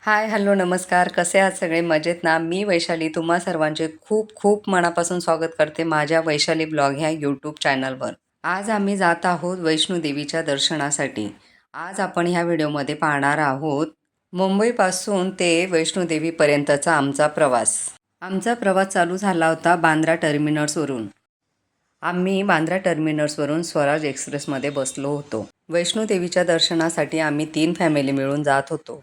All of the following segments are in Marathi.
हाय, हॅलो, नमस्कार. कसे आहात सगळे? मजेत ना? मी वैशाली तुम्हा सर्वांचे खूप खूप मनापासून स्वागत करते माझ्या वैशाली ब्लॉग ह्या यूट्यूब चॅनलवर. आज आम्ही जात आहोत वैष्णोदेवीच्या दर्शनासाठी. आज आपण ह्या व्हिडिओमध्ये पाहणार आहोत मुंबईपासून ते वैष्णोदेवीपर्यंतचा आमचा प्रवास. आमचा प्रवास चालू झाला होता बांद्रा टर्मिनसवरून. आम्ही बांद्रा टर्मिनसवरून स्वराज एक्सप्रेसमध्ये बसलो होतो. वैष्णोदेवीच्या दर्शनासाठी आम्ही 3 फॅमिली मिळून जात होतो.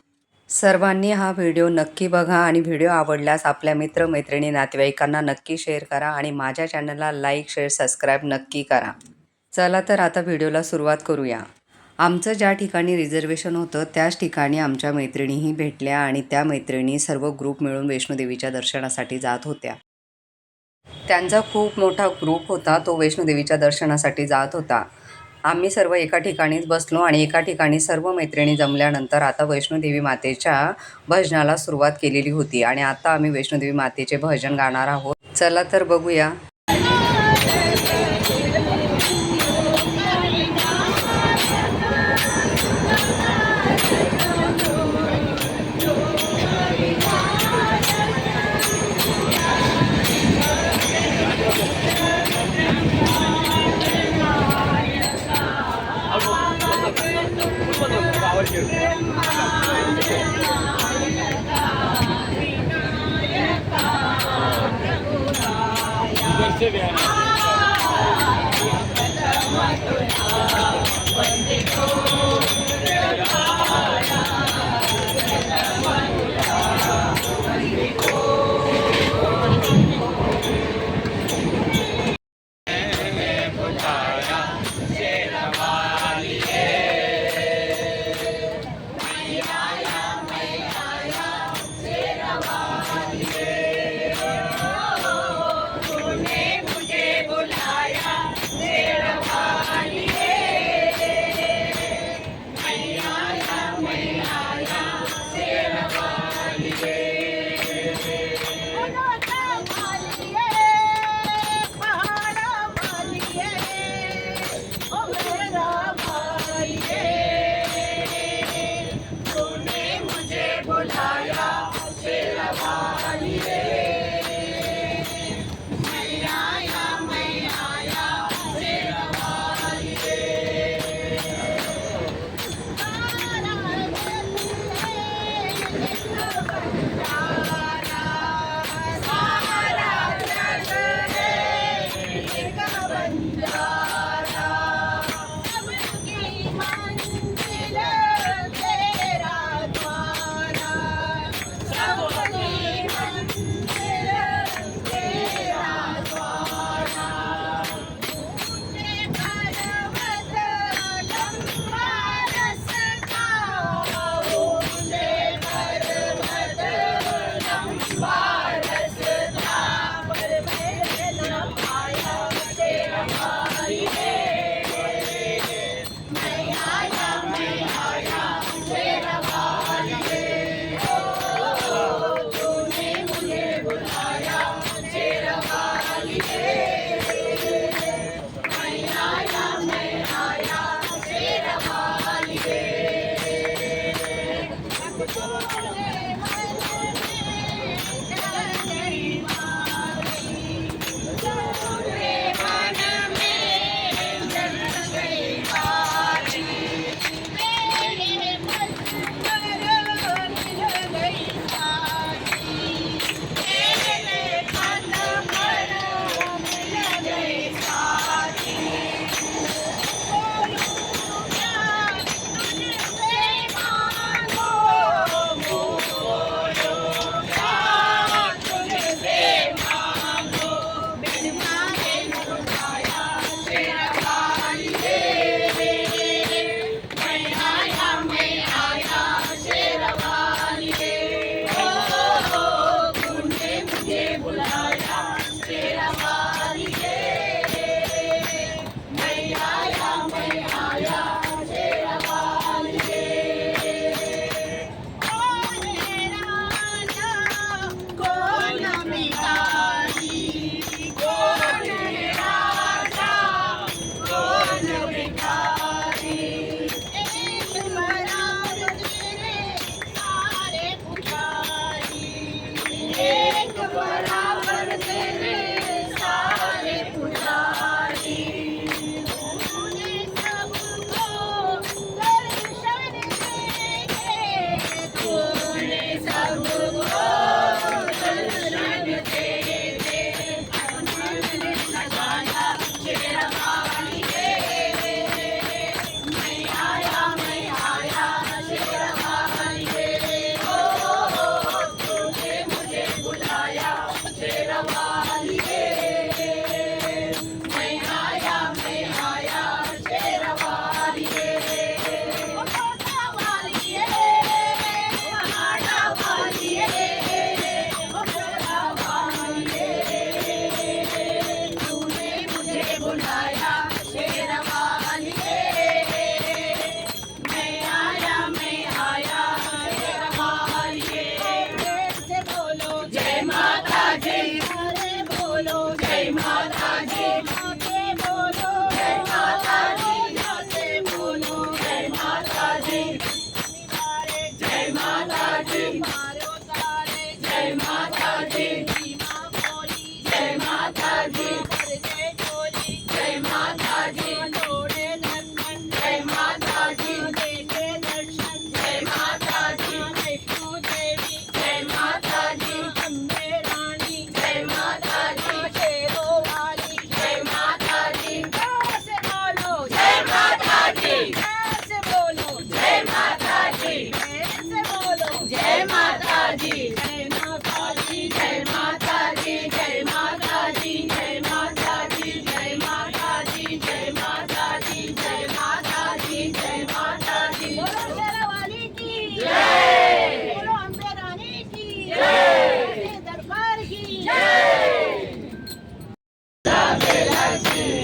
सर्वांनी हा व्हिडिओ नक्की बघा आणि व्हिडिओ आवडल्यास आपल्या मित्रमैत्रिणी नातेवाईकांना नक्की शेअर करा आणि माझ्या चॅनलला लाईक, शेअर, सबस्क्राईब नक्की करा. चला तर आता व्हिडिओला सुरुवात करूया. आमचं ज्या ठिकाणी रिझर्वेशन होतं त्याच ठिकाणी आमच्या मैत्रिणीही भेटल्या आणि त्या मैत्रिणी सर्व ग्रुप मिळून वैष्णोदेवीच्या दर्शनासाठी जात होत्या. त्यांचा खूप मोठा ग्रुप होता, तो वैष्णोदेवीच्या दर्शनासाठी जात होता. आम्ही सर्व एका ठिकाणीच बसलो आणि एका ठिकाणी सर्व मैत्रिणी जमल्यानंतर आता वैष्णोदेवी मातेच्या भजनाला सुरुवात केलेली होती आणि आता आम्ही वैष्णोदेवी मातेचे भजन गाणार आहोत. चला तर बघूया. जय माता दी, जय माता दी, जय माता दी, जय माता दी, जय माता दी, जय माता दी, जय माता दी, जय माता दी, जय माता दी। बोलो शेरावाली की जय, बोलो अंबे रानी की जय, दरबार की जय। राधे राधे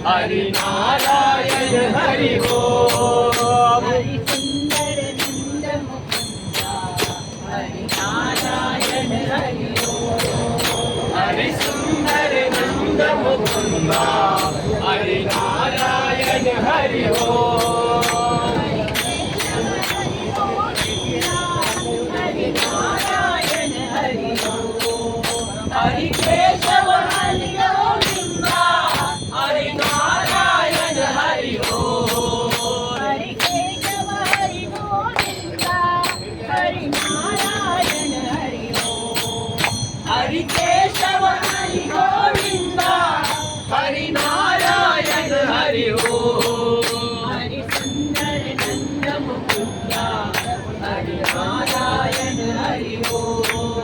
हरी नारायण हरि ओम हरि सुंदर नंद मुकुंदा हरि नारायण हरि ओम हरि सुंदर नंद मुकुंदा हरि नारायण हरि ओम हरि नारायण हरि ओम हरि केशव हरि गोविंदा हरि नारायण हरि ओम हरि केशव हरि गोविंदा हरि नारायण हरि ओम हरि केशव हरि गोविंदा हरि नारायण हरि ओम हरि सुंदर नंद मुकुंदा हरि नारायण हरि ओम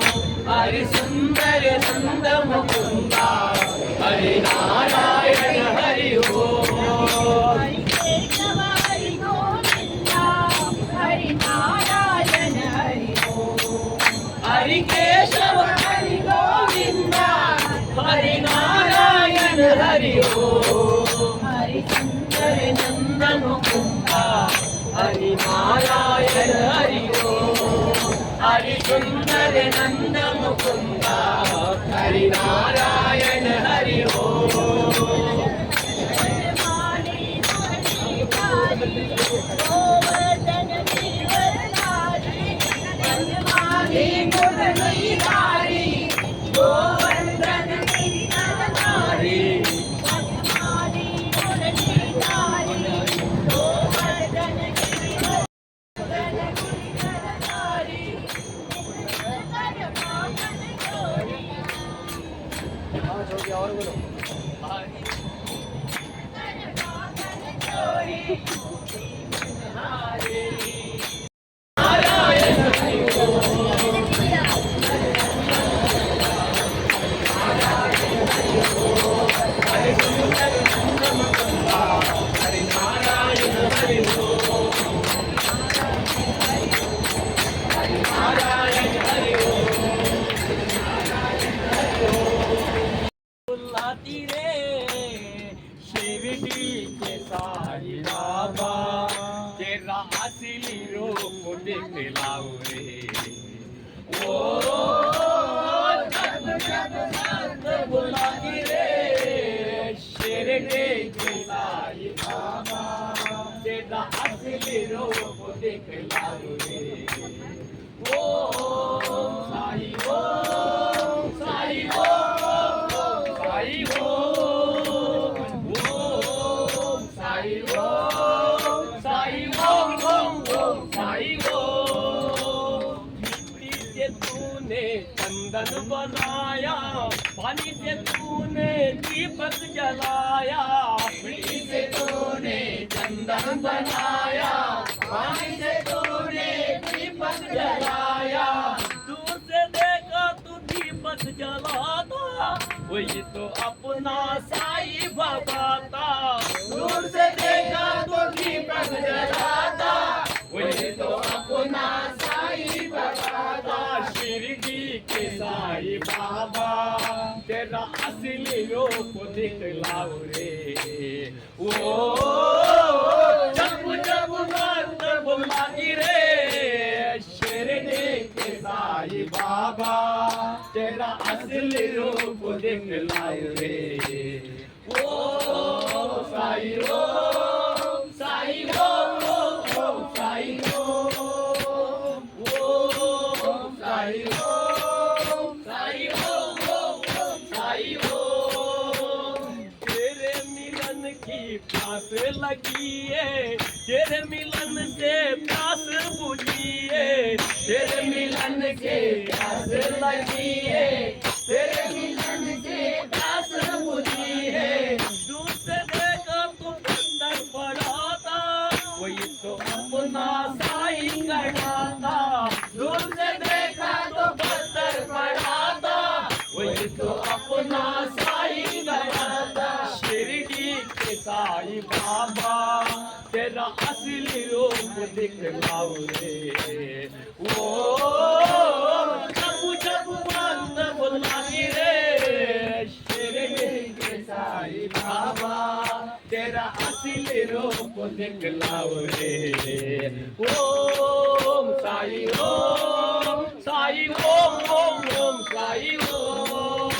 हरि सुंदर नंद मुकुंदा हरि नारायण हरि ओम हरि केशव हरि गोविंदा हरि नारायण हरि ओम हरि केशव हरि गोविंदा हरि नारायण हरि ओम हरि सुंदर नंद मुकुंदा हरि नारायण हरि ओम हरि सुंदर नंद मुकुंदा हरि नारायण हरि ओम गोवर्धन गिरिवरधारी वनमाली मुरलीधारी गोवर्धन गिरिवरधारी वनमाली मुरलीधारी गोवर्धन गिरिवरधारी फुलाती रे शिरडी के साई बाबा तेरा असली रूप दिखलाओ रे ओ जग जग जग बुलाती रे शिरडी के साई बाबा तेरा असली रूप दिखलाओ रे ओ साई ओ साई ओ साई ओम ओम साई ओम साई ओम ओम ओम साई ओम मिट्टी से तूने चंदन बनाया पानी से तूने दीपक जलाया मिट्टी से तूने चंदन बनाया पानी से तूने दीपक जलाया दूर से देखा तू दीपक जलाता वही तो अपना साई बाबा था दूर से देखा तो दीपक जलाता वही तो अपना साई बाबा था शिरडी के साई बाबा तेरा असली रूप दिखलाओ रे ओ जब जब बात बुलाती रे शिरडी के साई बाबा तेरा असली रूप दिखलाओ रे ओ साई ओ साई ओ साई ओ साई ओ साई ओ साई ओ तेरे मिलन की प्यास लगी है तेरे मिलन से प्यास बुझी है तेरे मिलन के प्यास लगी है तेरे मिलन से प्यास बुझी है दूर से देखा तो बंदर पड़ा था वही तो अपना साई गढ़ा था दूर से देखा तो बंदर पड़ा था वही तो अपना साई गढ़ा था शिरडी के साई बाबा तेरा असली रूप दिखलाओ रे ओ जब जब बात बुलाती रे शिरडी के साई बाबा तेरा असली रूप दिखलाओ रे ओम साई ओम साई ओम ओम ओम साई ओम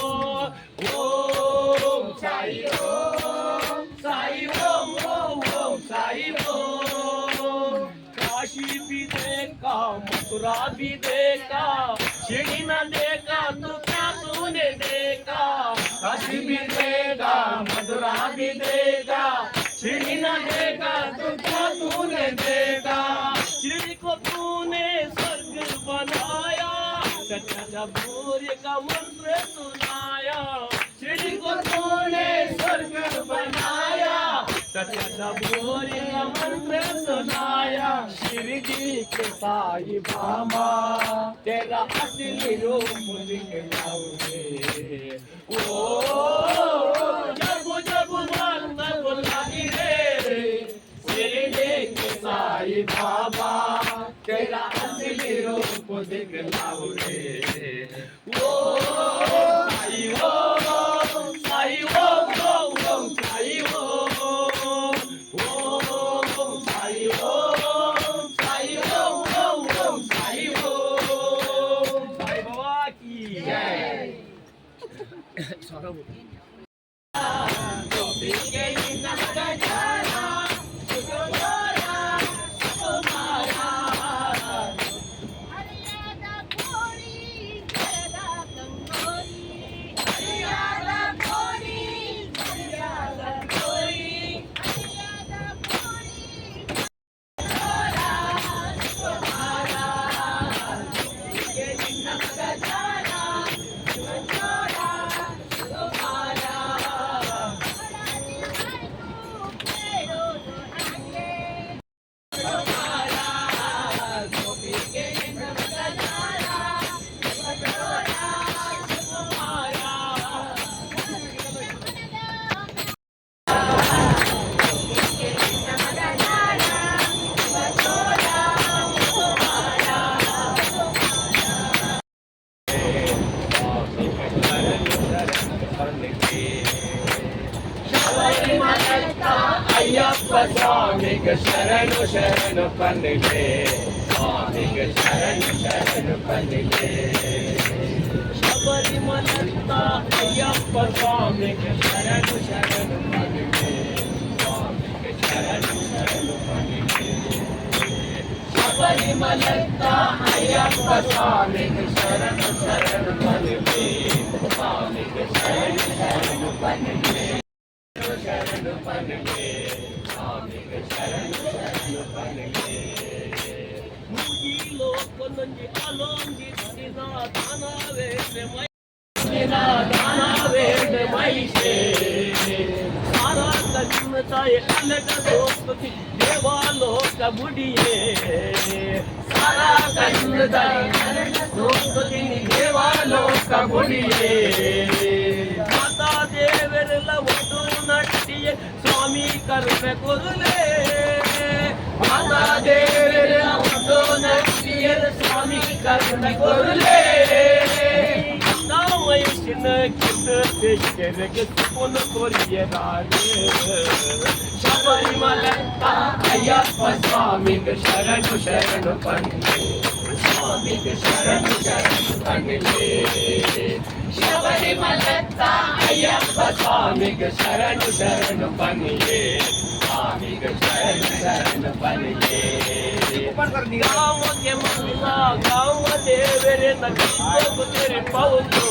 साई ओम ओम साई ओम काशी भी देखा मथुरा भी देखा शिरडी न देखा तो क्या तूने देखा काशी भी देखा मथुरा भी देखा शिरडी न देखा तो क्या तूने देखा शिरडी को तूने स्वर्ग बनाया सच्चा भोरे का मंत्र सुनाया शिरडी को तूने स्वर्ग बनाया सच्चा भोरे का मंत्र सुनाया शिरडी के साई बाबा तेरा असली रूप दिखलाओ रे ओ जब जब मन बुलाई रे शिरडी के साई बाबा तेरा असली रूप दिखलाओ रे ओ साई ओ साई ओ साई ओ साई ओ साई ओ साई बाबा की जय हरियादा कोरी जयदा कंगोरी हरियादा कोरी हरियादा कोरी हरियादा कोरी ಅಯ್ಯಪ್ಪ ಸ್ವಾಮಿಗೆ ಶರಣು ಶರಣು ಪನ್ನಿಗೆ ಸ್ವಾಮಿಗೆ ಶರಣು ಶರಣು ಪನ್ನಿಗೆ ಶಬರಿಮಲತ್ತ ಅಯ್ಯಪ್ಪ ಸ್ವಾಮಿಗೆ ಶರಣು ಶರಣು ಪನ್ನಿಗೆ ಸ್ವಾಮಿಗೆ ಶರಣು ಶರಣು ಪನ್ನಿಗೆ ಶಬರಿಮಲತ್ತ ಅಯ್ಯಪ್ಪ ಸ್ವಾಮಿಗೆ ಶರಣು ಶರಣು ಪನ್ನಿಗೆ ಸ್ವಾಮಿಗೆ ಶರಣು ಶರಣು ಪನ್ನಿಗೆ ಶರಣು ಪನ್ನಿಗೆ ಸ್ವಾಮಿಗೆ ಶರಣು ಶರಣು ಪನ್ನಿಗೆ ಮುಗಿ ಲೋಕ ನಂಜಿ ಅಲೋಂಜಿ ದಿನ ದಾನವೇ ದಿನ ದಾನವೇ ಮೈಷೆ ಸಾರಾ ಕನ್ನತಾಯ ಅಲಗ ಲೋಕತಿ ದೇವಾಲೋಕ ಬುಡಿಯೇ ಸಾರಾ ಕನ್ನತಾಯ ಲೋಕತಿ ದೇವಾಲೋಕ ಬುಡಿಯೇ ಮಾತಾ ದೇವರೆಲ್ಲ ಒಂದು ನಟ್ಟಿಯೇ ಸ್ವಾಮಿ ಕರುಣೆ ಕೊರಲೇ ಮಾತಾ ದೇವರೆಲ್ಲ ಒಂದು ನಟ್ಟಿಯೇ ಸ್ವಾಮಿ ಕರುಣೆ ಕೊರಲೇ ವಯಸ್ಸಿನ ಕಿನ್ನಗೆ ಸುಪುನ ಕೊರಿಯರಾರೆ ಶಬರಿಮಲತ್ತ ಅಯ್ಯಪ್ಪ ಸ್ವಾಮಿಗೆ ಶರಣು ಶರಣು ಪನ್ನಿಗೆ ಸ್ವಾಮಿಗೆ ಶರಣು ಶರಣು ಪನ್ನಿಗೆ ಶಬರಿಮಲತ್ತ ಅಯ್ಯಪ್ಪ ಸ್ವಾಮಿಗೆ ಶರಣು ಶರಣು ಪನ್ನಿಗೆ ಸ್ವಾಮಿಗೆ ಶರಣು ಶರಣು ಪನ್ನಿಗೆ गाँव के मल्ला गाँव देवरे नदी तेरे पौधो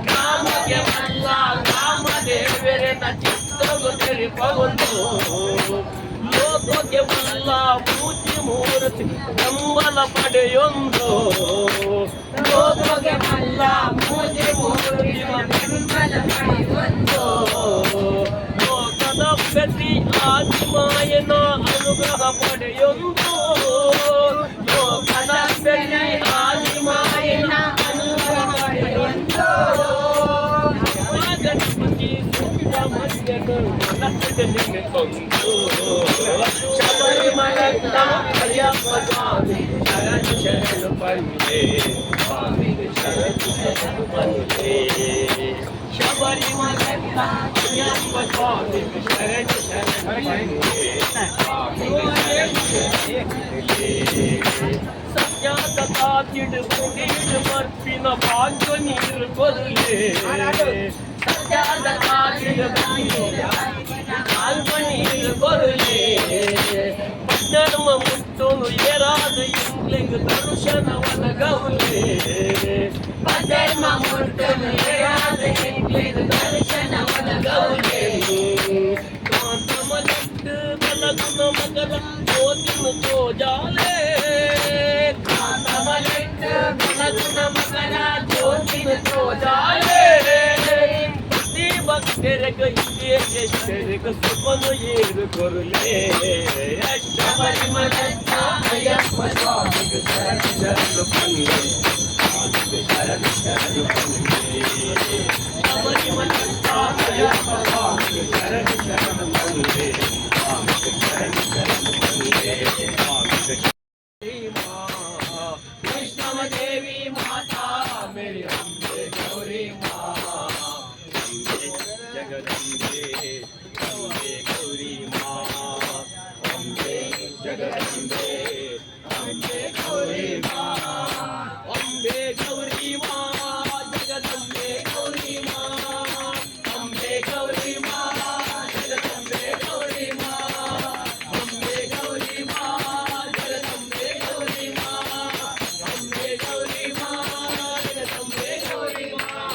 गाँव के मल्ला गाँव देवरे नदी तेरे पौधो लोगों के मल्ला पूजी मूर्ति कंबल पಡೆಯೊಂದು लोगों के मल्ला पूजी मूर्ति कंबल पಡೆಯೊಂದು ಲೋಕದ ಪ್ರತಿ ಆತ್ಮಾಯನ ಅನುಗ್ರಹ ಪಡೆಯೊಂದು ಲೋಕದ ಪ್ರತಿ ಆತ್ಮಾಯನ ಅನುಗ್ರಹ ಪಡೆಯೊಂದು ಗಣಪತಿ ಸುಬ್ರಹ್ಮಣ್ಯನು ಮನಸ್ಸಿನಲ್ಲಿ ಕೊಂದು ಶಬರಿಮಲತ್ತ ಅಯ್ಯಪ್ಪ ಸ್ವಾಮಿ ಶರಣು ಶರಣು ಪನ್ನಿಗೆ ಸ್ವಾಮಿಗೆ ಶರಣು ಶರಣು ಪನ್ನಿಗೆ शबरीमलैयप्पा अय्यप्प स्वामी शरण सत्यागता तिडबुडीड मर्पिन पांचनीर कोल्हे सत्यागता तिडबुडीड पांचनीर कोल्हे धर्म मुट्टून येराद इंग्लिंग दर्शनवन गवले धर्म मुट्टून येराद इंग्लिंग दर्शनवन गवले कांतमलट्ट बलगुण मगर ज्योतिन तो जाले कांतमलट्ट बलगुण मगर ज्योतिन तो जाले भक्तेर गईतेश्वर सुपन येर कोरले शबरीमलैयप्पा अय्यप्प स्वामी शरण शरण पन्ने शरण शरण पन्ने शबरीमलैयप्पा अय्यप्प स्वामी शरण शरण पन्ने शरण शरण पन्ने वैष्णव देवी माता मेरी अम्बे गौरी माँ जगदम्बे अम्बे गौरी माँ अम्बे जगदम्बे अम्बे गौरी माँ अम्बे गौरी माँ जगदम्बे गौरी माँ अम्बे गौरी माँ जगदम्बे गौरी माँ अम्बे गौरी माँ जगदम्बे गौरी माँ अम्बे गौरी माँ जगदम्बे गौरी माँ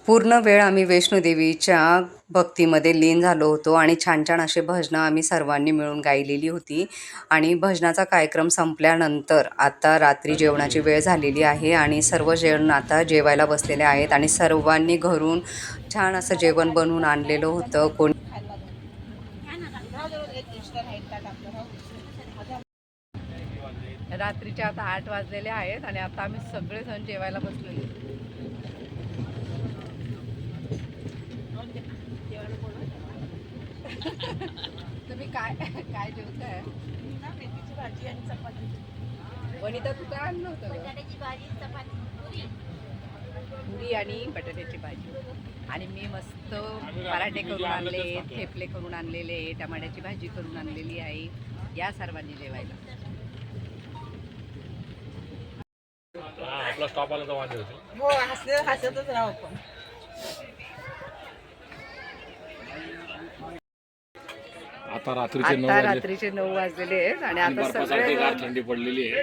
पूर्ण वेळ आम्ही वैष्णोदेवीच्या भक्तीमध्ये लीन झालो होतो आणि छान छान असे भजनं आम्ही सर्वांनी मिळून गायलेली होती. आणि भजनाचा कार्यक्रम संपल्यानंतर आता रात्री जेवणाची वेळ झालेली आहे आणि सर्व जेवण आता जेवायला बसलेले आहेत आणि सर्वांनी घरून छान असं जेवण बनवून आणलेलं होतं. रात्रीचे आता 8 वाजलेले आहेत आणि आता आम्ही सगळेजण जेवायला बसलेलो. तुम्ही काय काय जेवताय? मेथीची भाजी आणि चपाती. वनिता तू काय आणलं होतं? बटाट्याची भाजी चपाती पुरी आणि बटाट्याची भाजी. आणि मी मस्त पराठे करून आणले, थेपले करून आणलेले, टमाट्याची भाजी करून आणलेली आहे. या सर्वांनी जेवायला. आपला स्टॉप आला तर वाजले होते. हो हसतच राहू आपण. आता रात्रीचे 9 वाजलेले आहेत आणि आता सगळे थंडी पडलेली आहे.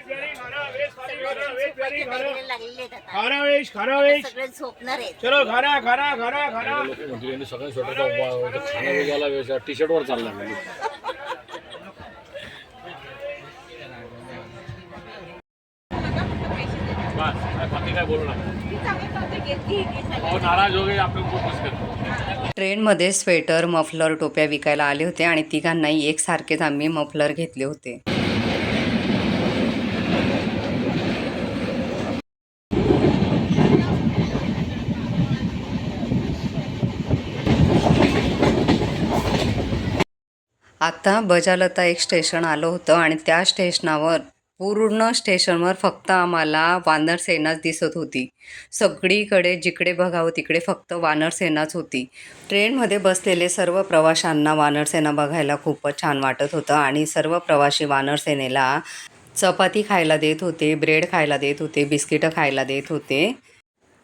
झोपणार आहे. चलो खाना खाना खाना खाना म्हणजे सगळ्या छोट्याचा खाना वेगळा टी शर्ट वर चालला. बाकी काय बोलू नका. नाराज हो गए आपण खूप मुश्किल. ट्रेनमध्ये स्वेटर, मफलर, टोप्या विकायला आले होते आणि तिघांनाही एकसारखेच आम्ही मफलर घेतले होते. आता बजालता एक स्टेशन आलं होतं आणि त्या स्टेशनावर पूर्ण स्टेशनवर फक्त आम्हाला वानरसेनाच दिसत होती. सगळीकडे जिकडे बघावं तिकडे फक्त वानरसेनाच होती. ट्रेनमध्ये बसलेले सर्व प्रवाशांना वानरसेना बघायला खूपच छान वाटत होतं आणि सर्व प्रवासी वानरसेनेला चपाती खायला देत होते, ब्रेड खायला देत होते, बिस्किटं खायला देत होते.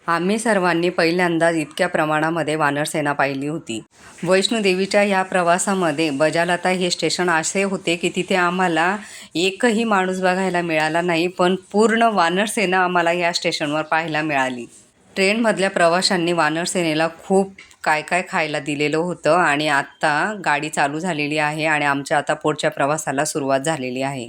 आम्ही सर्वांनी पहिल्यांदाच इतक्या प्रमाणामध्ये वानरसेना पाहिली होती. वैष्णोदेवीच्या ह्या प्रवासामध्ये बजालता हे स्टेशन असे होते की तिथे आम्हाला एकही माणूस बघायला मिळाला नाही, पण पूर्ण वानरसेना आम्हाला या स्टेशनवर पाहायला मिळाली. ट्रेनमधल्या प्रवाशांनी वानरसेनेला खूप काय काय खायला दिलेलं होतं आणि आत्ता गाडी चालू झालेली आहे आणि आमच्या आता पुढच्या प्रवासाला सुरुवात झालेली आहे.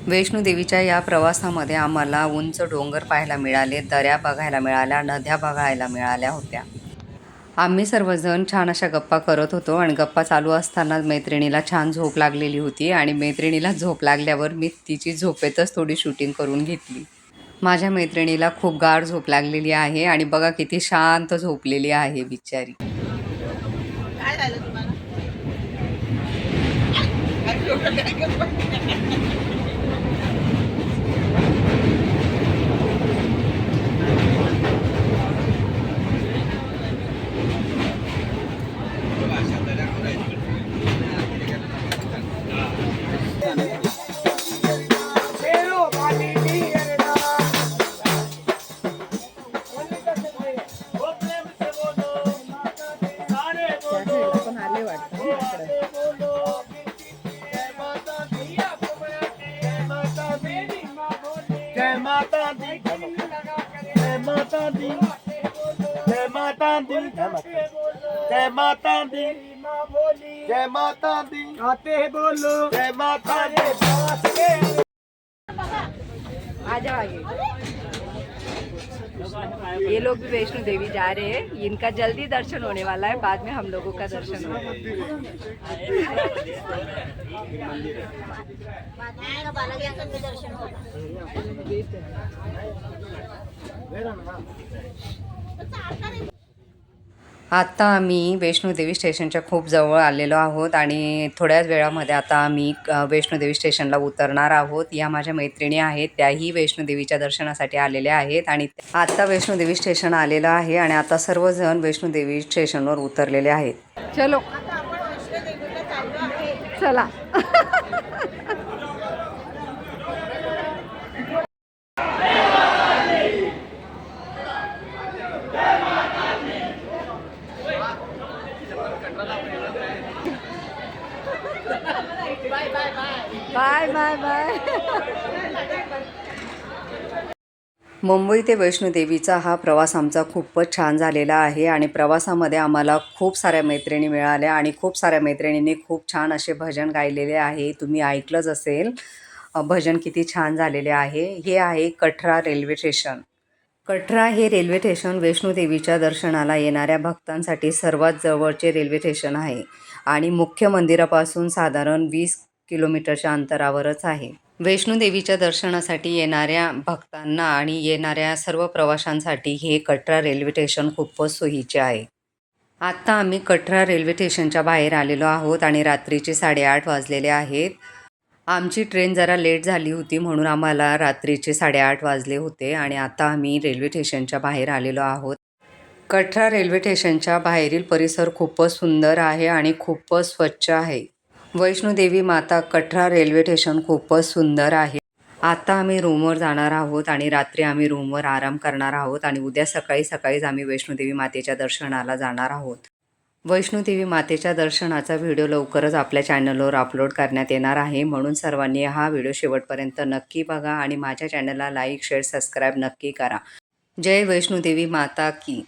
वैष्णोदेवीच्या या प्रवासामध्ये आम्हाला उंच डोंगर पाहायला मिळाले, दऱ्या बघायला मिळाल्या, नद्या बघायला मिळाल्या होत्या. आम्ही सर्वजण छान अशा गप्पा करत होतो आणि गप्पा चालू असताना मैत्रिणीला छान झोप लागलेली होती आणि मैत्रिणीला झोप लागल्यावर मी तिची झोपेतच थोडी शूटिंग करून घेतली. माझ्या मैत्रिणीला खूप गाढ झोप लागलेली आहे आणि बघा किती शांत झोपलेली आहे बिचारी. काय झालं तुम्हाला? जय माता दी, जय माता दी, जय माता दी, जय माता दी, जय माता दी, आते बोलो जय माता दी. आ जाओ आगे. ये लोग भी वैष्णो देवी जा रहे हैं. इनका जल्दी दर्शन होने वाला है. बाद में हम लोगों का दर्शन होगा. बालाजी अंकल के दर्शन होगा. आत्ता आम्ही वैष्णोदेवी स्टेशनच्या खूप जवळ आलेलो आहोत आणि थोड्याच वेळामध्ये आता आम्ही वैष्णोदेवी स्टेशनला उतरणार आहोत. या माझ्या मैत्रिणी आहेत, त्याही वैष्णोदेवीच्या दर्शनासाठी आलेल्या आहेत आणि आत्ता वैष्णोदेवी स्टेशन आलेलं आहे आणि आता सर्वजण वैष्णोदेवी स्टेशनवर उतरलेले आहेत. चलो आता आपण वैष्णोदेवीला चाललो आहे. चला. Bye bye bye. मुंबई ते वैष्णोदेवीचा हा प्रवास आमचा खूपच छान झालेला आहे आणि प्रवासामध्ये आम्हाला खूप साऱ्या मैत्रिणी मिळाल्या आणि खूप साऱ्या मैत्रिणींनी खूप छान असे भजन गायलेले आहे. तुम्ही ऐकलंच असेल भजन किती छान झालेले आहे. हे आहे कठरा रेल्वे स्टेशन. कठरा हे रेल्वे स्टेशन वैष्णोदेवीच्या दर्शनाला येणाऱ्या भक्तांसाठी सर्वात जवळचे रेल्वे स्टेशन आहे आणि मुख्य मंदिरापासून साधारण 20 किलोमीटरच्या अंतरावरच आहे. वैष्णोदेवीच्या दर्शनासाठी येणाऱ्या भक्तांना आणि येणाऱ्या सर्व प्रवाशांसाठी हे कठरा रेल्वे स्टेशन खूपच सोयीचे आहे. आत्ता आम्ही कठरा रेल्वे स्टेशनच्या बाहेर आलेलो आहोत आणि रात्रीचे 8:30 वाजलेले आहेत. आमची ट्रेन जरा लेट झाली होती म्हणून आम्हाला रात्रीचे 8:30 वाजले होते आणि आता आम्ही रेल्वे स्टेशनच्या बाहेर आलेलो आहोत. कठरा रेल्वे स्टेशनच्या बाहेरील परिसर खूपच सुंदर आहे आणि खूपच स्वच्छ आहे. वैष्णोदेवी माता कठरा रेल्वे स्टेशन खूपच सुंदर आहे. आता आम्ही रूमवर जाणार आहोत आणि रात्री आम्ही रूमवर आराम करणार आहोत आणि उद्या सकाळीच आम्ही वैष्णोदेवी मातेच्या दर्शनाला जाणार आहोत. वैष्णोदेवी मातेच्या दर्शनाचा व्हिडिओ लवकरच आपल्या चॅनलवर अपलोड करण्यात येणार आहे, म्हणून सर्वांनी हा व्हिडिओ शेवटपर्यंत नक्की बघा आणि माझ्या चॅनलला लाईक, शेअर, सबस्क्राईब नक्की करा. जय वैष्णोदेवी माता की.